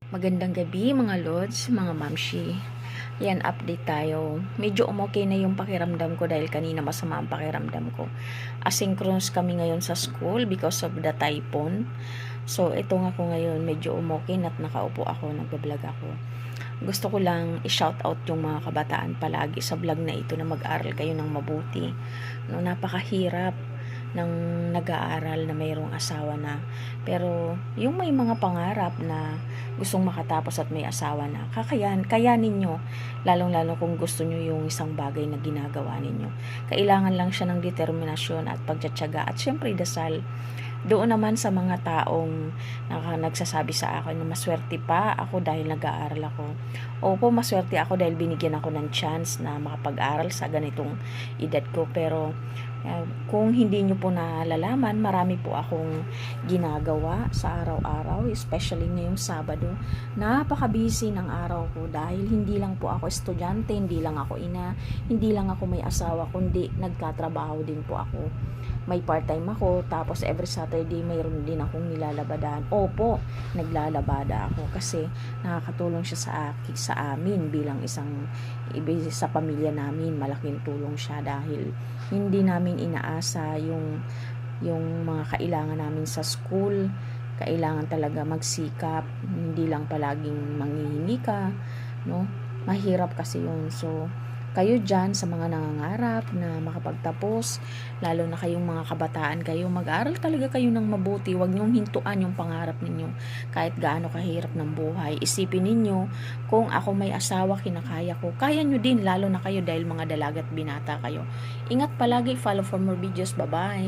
Magandang gabi mga lods, mga mamshi. Yan, update tayo. Medyo umokay na yung pakiramdam ko dahil kanina masama ang pakiramdam ko. Asynchronous kami ngayon sa school because of the typhoon. So, ito nga ko ngayon, medyo umokay at nakaupo ako, nagbablog ako. Gusto ko lang i-shout out yung mga kabataan palagi sa vlog na ito na mag-aral kayo ng mabuti. No, napakahirap ng nag-aaral na mayroong asawa na. Pero yung may mga pangarap na gustong makatapos at may asawa na, kayanin nyo. Lalong-lalo kung gusto nyo yung isang bagay na ginagawa ninyo. Kailangan lang siya ng determinasyon at pagtsatsaga at syempre dasal. Doon naman sa mga taong nagsasabi sa akin na maswerte pa ako dahil nag-aaral ako. Opo, maswerte ako dahil binigyan ako ng chance na makapag-aral sa ganitong edad ko. Pero kung hindi nyo po nalalaman, marami po akong ginagawa sa araw-araw, especially ngayong Sabado. Napaka-busy ng araw ko dahil hindi lang po ako estudyante, hindi lang ako ina, hindi lang ako may asawa, kundi nagtatrabaho din po ako. May part-time ako, tapos every Saturday mayroon din akong nilalabadahan. Opo, naglalabada ako kasi nakakatulong siya sa amin bilang sa pamilya namin. Malaking tulong siya dahil hindi namin inaasa yung mga kailangan namin sa school. Kailangan talaga magsikap, hindi lang palaging manghihingi ka, no? Mahirap kasi yun. So, kayo dyan sa mga nangangarap na makapagtapos, lalo na kayong mga kabataan kayo, mag-aral talaga kayo ng mabuti. Huwag niyong hintuan yung pangarap ninyo kahit gaano kahirap ng buhay. Isipin ninyo, kung ako may asawa, kinakaya ko, kaya nyo din, lalo na kayo dahil mga dalagat binata kayo. Ingat palagi, follow for more videos. Bye bye.